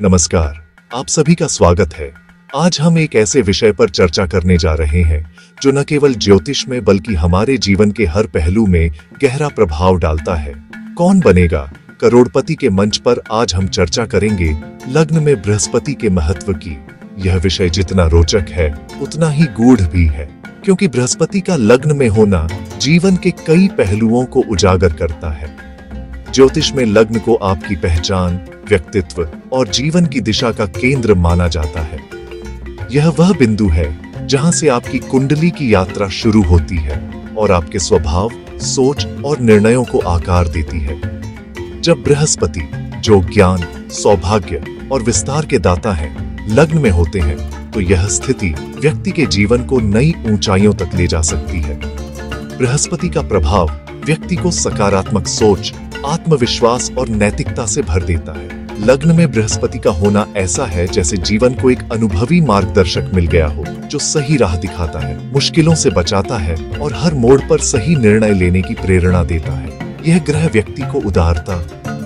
नमस्कार, आप सभी का स्वागत है। आज हम एक ऐसे विषय पर चर्चा करने जा रहे हैं जो न केवल ज्योतिष में बल्कि हमारे जीवन के हर पहलू में गहरा प्रभाव डालता है। कौन बनेगा करोड़पति के मंच पर आज हम चर्चा करेंगे लग्न में बृहस्पति के महत्व की। यह विषय जितना रोचक है उतना ही गूढ़ भी है, क्योंकि बृहस्पति का लग्न में होना जीवन के कई पहलुओं को उजागर करता है। ज्योतिष में लग्न को आपकी पहचान, व्यक्तित्व और जीवन की दिशा का केंद्र माना जाता है। यह वह बिंदु है जहां से आपकी कुंडली की यात्रा शुरू होती है और आपके स्वभाव, सोच और निर्णयों को आकार देती है। जब बृहस्पति, जो ज्ञान, सौभाग्य और विस्तार के दाता हैं, लग्न में होते हैं तो यह स्थिति व्यक्ति के जीवन को नई ऊंचाइयों तक ले जा सकती है। बृहस्पति का प्रभाव व्यक्ति को सकारात्मक सोच, आत्मविश्वास और नैतिकता से भर देता है। लग्न में बृहस्पति का होना ऐसा है जैसे जीवन को एक अनुभवी मार्गदर्शक मिल गया हो, जो सही राह दिखाता है, मुश्किलों से बचाता है और हर मोड़ पर सही निर्णय लेने की प्रेरणा देता है। यह ग्रह व्यक्ति को उदारता,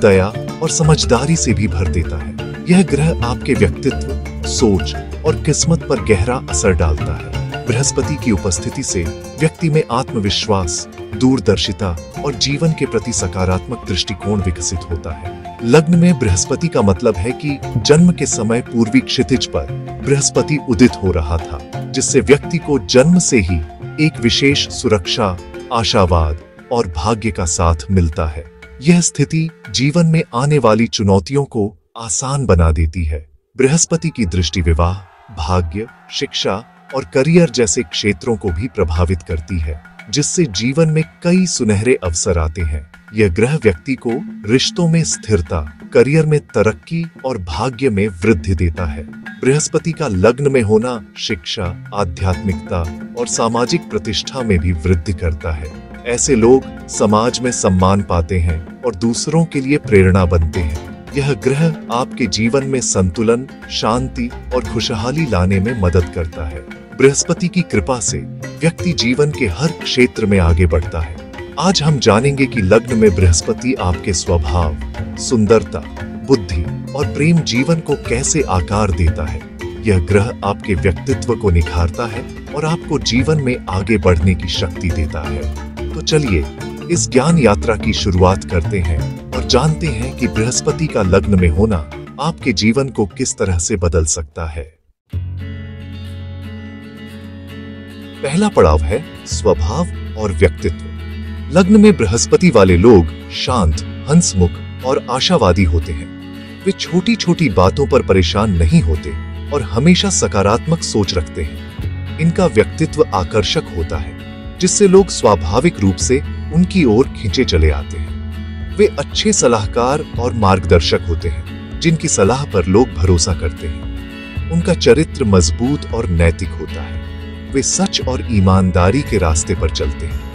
दया और समझदारी से भी भर देता है। यह ग्रह आपके व्यक्तित्व, सोच और किस्मत पर गहरा असर डालता है। बृहस्पति की उपस्थिति से व्यक्ति में आत्मविश्वास, दूरदर्शिता और जीवन के प्रति सकारात्मक दृष्टिकोण विकसित होता है। लग्न में बृहस्पति का मतलब है कि जन्म के समय पूर्वी क्षितिज पर बृहस्पति उदित हो रहा था, जिससे व्यक्ति को जन्म से ही एक विशेष सुरक्षा, आशावाद और भाग्य का साथ मिलता है। यह स्थिति जीवन में आने वाली चुनौतियों को आसान बना देती है। बृहस्पति की दृष्टि विवाह, भाग्य, शिक्षा और करियर जैसे क्षेत्रों को भी प्रभावित करती है, जिससे जीवन में कई सुनहरे अवसर आते हैं। यह ग्रह व्यक्ति को रिश्तों में स्थिरता, करियर में तरक्की और भाग्य में वृद्धि देता है। बृहस्पति का लग्न में होना शिक्षा, आध्यात्मिकता और सामाजिक प्रतिष्ठा में भी वृद्धि करता है। ऐसे लोग समाज में सम्मान पाते हैं और दूसरों के लिए प्रेरणा बनते हैं। यह ग्रह आपके जीवन में संतुलन, शांति और खुशहाली लाने में मदद करता है। बृहस्पति की कृपा से व्यक्ति जीवन के हर क्षेत्र में आगे बढ़ता है। आज हम जानेंगे कि लग्न में बृहस्पति आपके स्वभाव, सुंदरता, बुद्धि और प्रेम जीवन को कैसे आकार देता है। यह ग्रह आपके व्यक्तित्व को निखारता है और आपको जीवन में आगे बढ़ने की शक्ति देता है। तो चलिए इस ज्ञान यात्रा की शुरुआत करते हैं और जानते हैं कि बृहस्पति का लग्न में होना आपके जीवन को किस तरह से बदल सकता है। पहला पड़ाव है स्वभाव और व्यक्तित्व। लग्न में बृहस्पति वाले लोग शांत, हंसमुख और आशावादी होते हैं। वे छोटी छोटी बातों पर परेशान नहीं होते और हमेशा सकारात्मक सोच रखते हैं। इनका व्यक्तित्व आकर्षक होता है, जिससे लोग स्वाभाविक रूप से उनकी ओर खींचे चले आते हैं। वे अच्छे सलाहकार और मार्गदर्शक होते हैं, जिनकी सलाह पर लोग भरोसा करते हैं। उनका चरित्र मजबूत और नैतिक होता है। वे सच और ईमानदारी के रास्ते पर चलते हैं।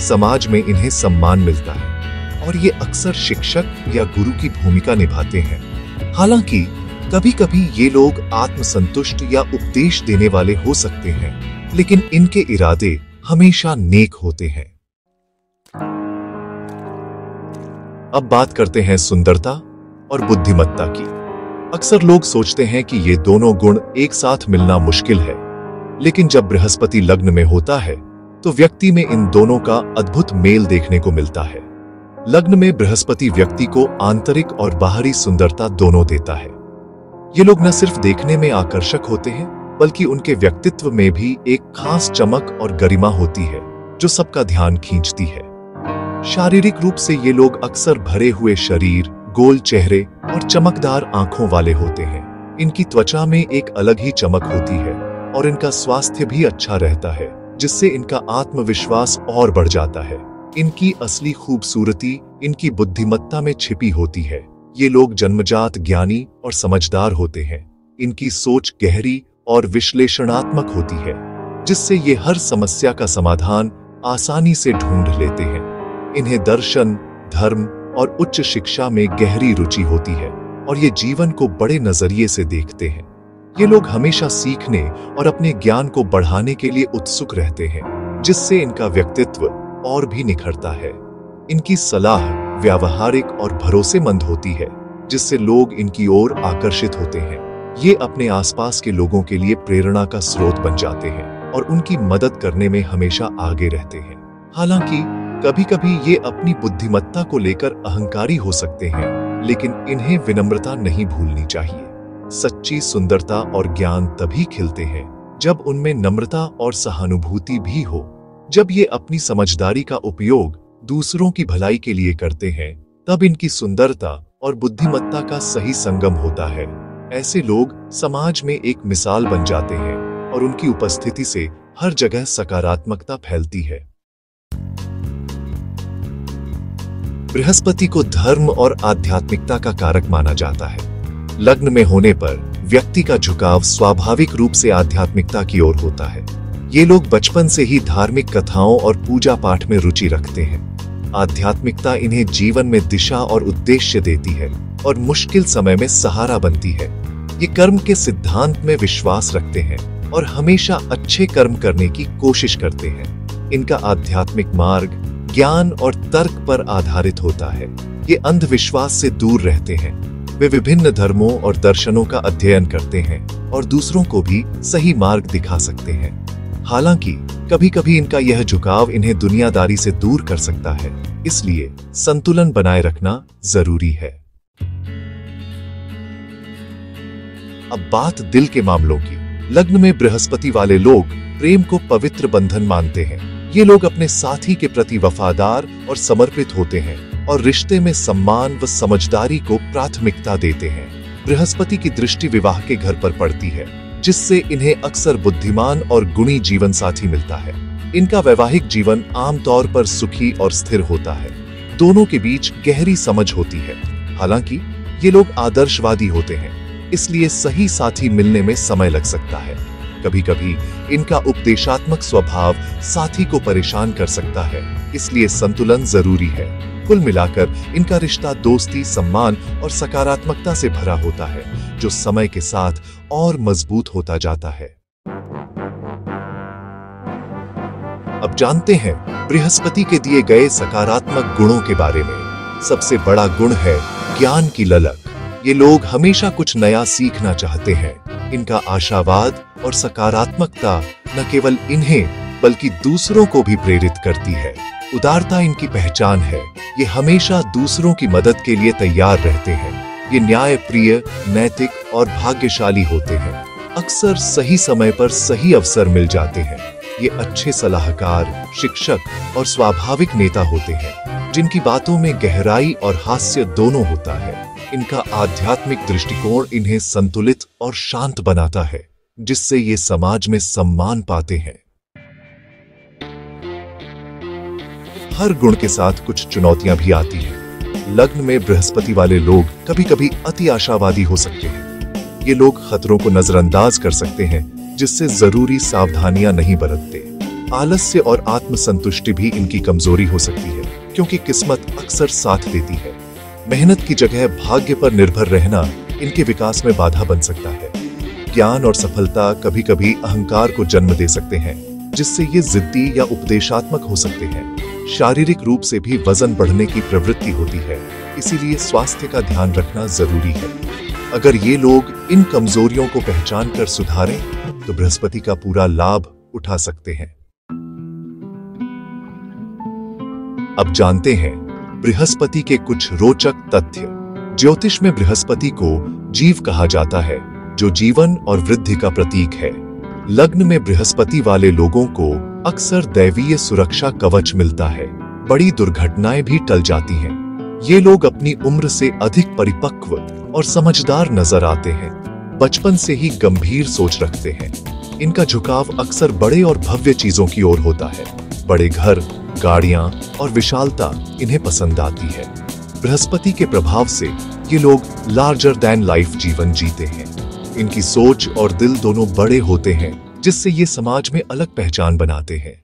समाज में इन्हें सम्मान मिलता है और ये अक्सर शिक्षक या गुरु की भूमिका निभाते हैं। हालांकि कभी कभी ये लोग आत्मसंतुष्ट या उपदेश देने वाले हो सकते हैं, लेकिन इनके इरादे हमेशा नेक होते हैं। अब बात करते हैं सुंदरता और बुद्धिमत्ता की। अक्सर लोग सोचते हैं कि ये दोनों गुण एक साथ मिलना मुश्किल है, लेकिन जब बृहस्पति लग्न में होता है तो व्यक्ति में इन दोनों का अद्भुत मेल देखने को मिलता है। लग्न में बृहस्पति व्यक्ति को आंतरिक और बाहरी सुंदरता दोनों देता है। ये लोग न सिर्फ देखने में आकर्षक होते हैं, बल्कि उनके व्यक्तित्व में भी एक खास चमक और गरिमा होती है जो सबका ध्यान खींचती है। शारीरिक रूप से ये लोग अक्सर भरे हुए शरीर, गोल चेहरे और चमकदार आंखों वाले होते हैं। इनकी त्वचा में एक अलग ही चमक होती है और इनका स्वास्थ्य भी अच्छा रहता है, जिससे इनका आत्मविश्वास और बढ़ जाता है। इनकी असली खूबसूरती इनकी बुद्धिमत्ता में छिपी होती है। ये लोग जन्मजात ज्ञानी और समझदार होते हैं। इनकी सोच गहरी और विश्लेषणात्मक होती है, जिससे ये हर समस्या का समाधान आसानी से ढूंढ लेते हैं। इन्हें दर्शन, धर्म और उच्च शिक्षा में गहरी रुचि होती है और ये जीवन को बड़े नजरिए से देखते हैं। ये लोग हमेशा सीखने और अपने ज्ञान को बढ़ाने के लिए उत्सुक रहते हैं, जिससे इनका व्यक्तित्व और भी निखरता है। इनकी सलाह व्यावहारिक और भरोसेमंद होती है, जिससे लोग इनकी ओर आकर्षित होते हैं। ये अपने आसपास के लोगों के लिए प्रेरणा का स्रोत बन जाते हैं और उनकी मदद करने में हमेशा आगे रहते हैं। हालांकि कभी कभी ये अपनी बुद्धिमत्ता को लेकर अहंकारी हो सकते हैं, लेकिन इन्हें विनम्रता नहीं भूलनी चाहिए। सच्ची सुंदरता और ज्ञान तभी खिलते हैं जब उनमें नम्रता और सहानुभूति भी हो। जब ये अपनी समझदारी का उपयोग दूसरों की भलाई के लिए करते हैं, तब इनकी सुंदरता और बुद्धिमत्ता का सही संगम होता है। ऐसे लोग समाज में एक मिसाल बन जाते हैं और उनकी उपस्थिति से हर जगह सकारात्मकता फैलती है। बृहस्पति को धर्म और आध्यात्मिकता का कारक माना जाता है। लग्न में होने पर व्यक्ति का झुकाव स्वाभाविक रूप से आध्यात्मिकता की ओर होता है। ये लोग बचपन से ही धार्मिक कथाओं और पूजा पाठ में रुचि रखते हैं। आध्यात्मिकता इन्हें जीवन में दिशा और उद्देश्य देती है और मुश्किल समय में सहारा बनती है। ये कर्म के सिद्धांत में विश्वास रखते हैं और हमेशा अच्छे कर्म करने की कोशिश करते हैं। इनका आध्यात्मिक मार्ग ज्ञान और तर्क पर आधारित होता है। ये अंधविश्वास से दूर रहते हैं। वे विभिन्न धर्मों और दर्शनों का अध्ययन करते हैं और दूसरों को भी सही मार्ग दिखा सकते हैं। हालांकि कभी कभी इनका यह झुकाव इन्हें दुनियादारी से दूर कर सकता है, इसलिए संतुलन बनाए रखना जरूरी है। अब बात दिल के मामलों की। लग्न में बृहस्पति वाले लोग प्रेम को पवित्र बंधन मानते हैं। ये लोग अपने साथी के प्रति वफादार और समर्पित होते हैं और रिश्ते में सम्मान व समझदारी को प्राथमिकता देते हैं। बृहस्पति की दृष्टि विवाह के घर पर पड़ती है, जिससे इन्हें अक्सर बुद्धिमान और गुणी जीवन साथी मिलता है। इनका वैवाहिक जीवन आमतौर पर सुखी और स्थिर होता है। दोनों के बीच गहरी समझ होती है। हालांकि ये लोग आदर्शवादी होते हैं, इसलिए सही साथी मिलने में समय लग सकता है। कभी कभी इनका उपदेशात्मक स्वभाव साथी को परेशान कर सकता है, इसलिए संतुलन जरूरी है। कुल मिलाकर इनका रिश्ता दोस्ती, सम्मान और सकारात्मकता से भरा होता है, जो समय के साथ और मजबूत होता जाता है। अब जानते हैं बृहस्पति के दिए गए सकारात्मक गुणों के बारे में। सबसे बड़ा गुण है ज्ञान की ललक। ये लोग हमेशा कुछ नया सीखना चाहते हैं। इनका आशावाद और सकारात्मकता न केवल इन्हें बल्कि दूसरों को भी प्रेरित करती है। उदारता इनकी पहचान है। ये हमेशा दूसरों की मदद के लिए तैयार रहते हैं। ये न्यायप्रिय, नैतिक और भाग्यशाली होते हैं। अक्सर सही समय पर सही अवसर मिल जाते हैं। ये अच्छे सलाहकार, शिक्षक और स्वाभाविक नेता होते हैं, जिनकी बातों में गहराई और हास्य दोनों होता है। इनका आध्यात्मिक दृष्टिकोण इन्हें संतुलित और शांत बनाता है, जिससे ये समाज में सम्मान पाते हैं। हर गुण के साथ कुछ चुनौतियां भी आती हैं। लग्न में बृहस्पति वाले लोग कभी कभी अति आशावादी हो सकते हैं। ये लोग खतरों को नजरअंदाज कर सकते हैं, जिससे जरूरी सावधानियां नहीं बरतते। आलस्य और आत्मसंतुष्टि भी इनकी कमजोरी हो सकती है, क्योंकि किस्मत अक्सर साथ देती है। मेहनत की जगह भाग्य पर निर्भर रहना इनके विकास में बाधा बन सकता है। ज्ञान और सफलता कभी कभी अहंकार को जन्म दे सकते हैं, जिससे ये जिद्दी या उपदेशात्मक हो सकते हैं। शारीरिक रूप से भी वजन बढ़ने की प्रवृत्ति होती है, इसीलिए स्वास्थ्य का ध्यान रखना जरूरी है। अगर ये लोग इन कमजोरियों को पहचान कर सुधारें, तो बृहस्पति का पूरा लाभ उठा सकते हैं। अब जानते हैं बृहस्पति के कुछ रोचक तथ्य। ज्योतिष में बृहस्पति को जीव कहा जाता है, जो जीवन और वृद्धि का प्रतीक है। लग्न में बृहस्पति वाले लोगों को अक्सर दैवीय सुरक्षा कवच मिलता है। बड़ी दुर्घटनाएं भी टल जाती हैं। ये लोग अपनी उम्र से अधिक परिपक्व और समझदार नजर आते हैं। बचपन से ही गंभीर सोच रखते हैं। इनका झुकाव अक्सर बड़े और भव्य चीजों की ओर होता है। बड़े घर, गाड़ियां और विशालता इन्हें पसंद आती है। बृहस्पति के प्रभाव से ये लोग लार्जर दैन लाइफ जीवन जीते हैं। इनकी सोच और दिल दोनों बड़े होते हैं, जिससे ये समाज में अलग पहचान बनाते हैं।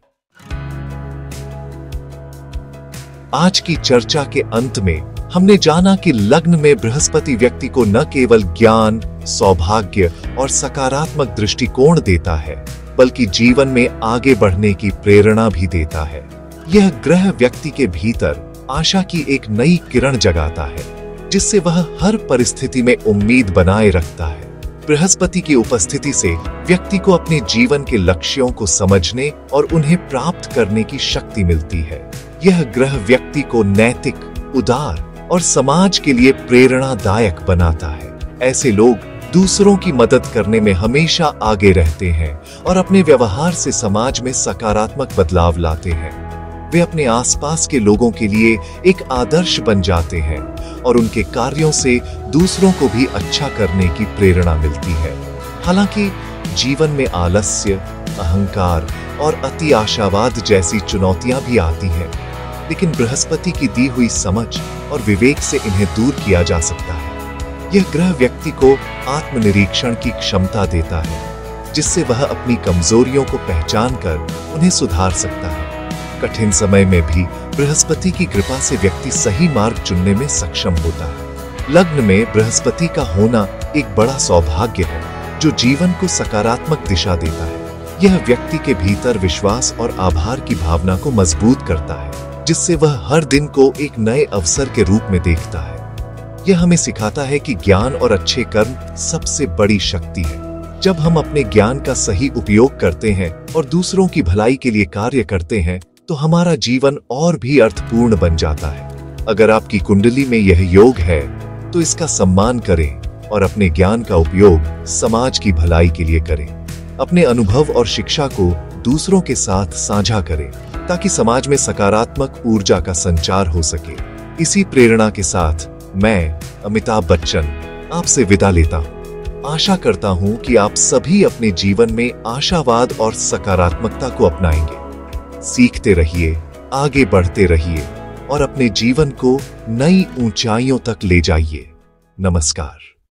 आज की चर्चा के अंत में हमने जाना कि लग्न में बृहस्पति व्यक्ति को न केवल ज्ञान, सौभाग्य और सकारात्मक दृष्टिकोण देता है, बल्कि जीवन में आगे बढ़ने की प्रेरणा भी देता है। यह ग्रह व्यक्ति के भीतर आशा की एक नई किरण जगाता है, जिससे वह हर परिस्थिति में उम्मीद बनाए रखता है। बृहस्पति की उपस्थिति से व्यक्ति को अपने जीवन के लक्ष्यों को समझने और उन्हें प्राप्त करने की शक्ति मिलती है। यह ग्रह व्यक्ति को नैतिक, उदार और समाज के लिए प्रेरणादायक बनाता है। ऐसे लोग दूसरों की मदद करने में हमेशा आगे रहते हैं और अपने व्यवहार से समाज में सकारात्मक बदलाव लाते हैं। वे अपने आसपास के लोगों के लिए एक आदर्श बन जाते हैं और उनके कार्यों से दूसरों को भी अच्छा करने की प्रेरणा मिलती है। हालांकि जीवन में आलस्य, अहंकार और अति आशावाद जैसी चुनौतियां भी आती हैं, लेकिन बृहस्पति की दी हुई समझ और विवेक से इन्हें दूर किया जा सकता है। यह ग्रह व्यक्ति को आत्मनिरीक्षण की क्षमता देता है, जिससे वह अपनी कमजोरियों को पहचान कर उन्हें सुधार सकता है। कठिन समय में भी बृहस्पति की कृपा से व्यक्ति सही मार्ग चुनने में सक्षम होता है। लग्न में बृहस्पति का होना एक बड़ा सौभाग्य है, जो जीवन को सकारात्मक दिशा देता है। यह व्यक्ति के भीतर विश्वास और आभार की भावना को मजबूत करता है, जिससे वह हर दिन को एक नए अवसर के रूप में देखता है। यह हमें सिखाता है कि ज्ञान और अच्छे कर्म सबसे बड़ी शक्ति है। जब हम अपने ज्ञान का सही उपयोग करते हैं और दूसरों की भलाई के लिए कार्य करते हैं, तो हमारा जीवन और भी अर्थपूर्ण बन जाता है। अगर आपकी कुंडली में यह योग है, तो इसका सम्मान करें और अपने ज्ञान का उपयोग समाज की भलाई के लिए करें। अपने अनुभव और शिक्षा को दूसरों के साथ साझा करें, ताकि समाज में सकारात्मक ऊर्जा का संचार हो सके। इसी प्रेरणा के साथ मैं, अमिताभ बच्चन, आपसे विदा लेता हूँ। आशा करता हूँ कि आप सभी अपने जीवन में आशावाद और सकारात्मकता को अपनाएंगे। सीखते रहिए, आगे बढ़ते रहिए और अपने जीवन को नई ऊंचाइयों तक ले जाइए। नमस्कार।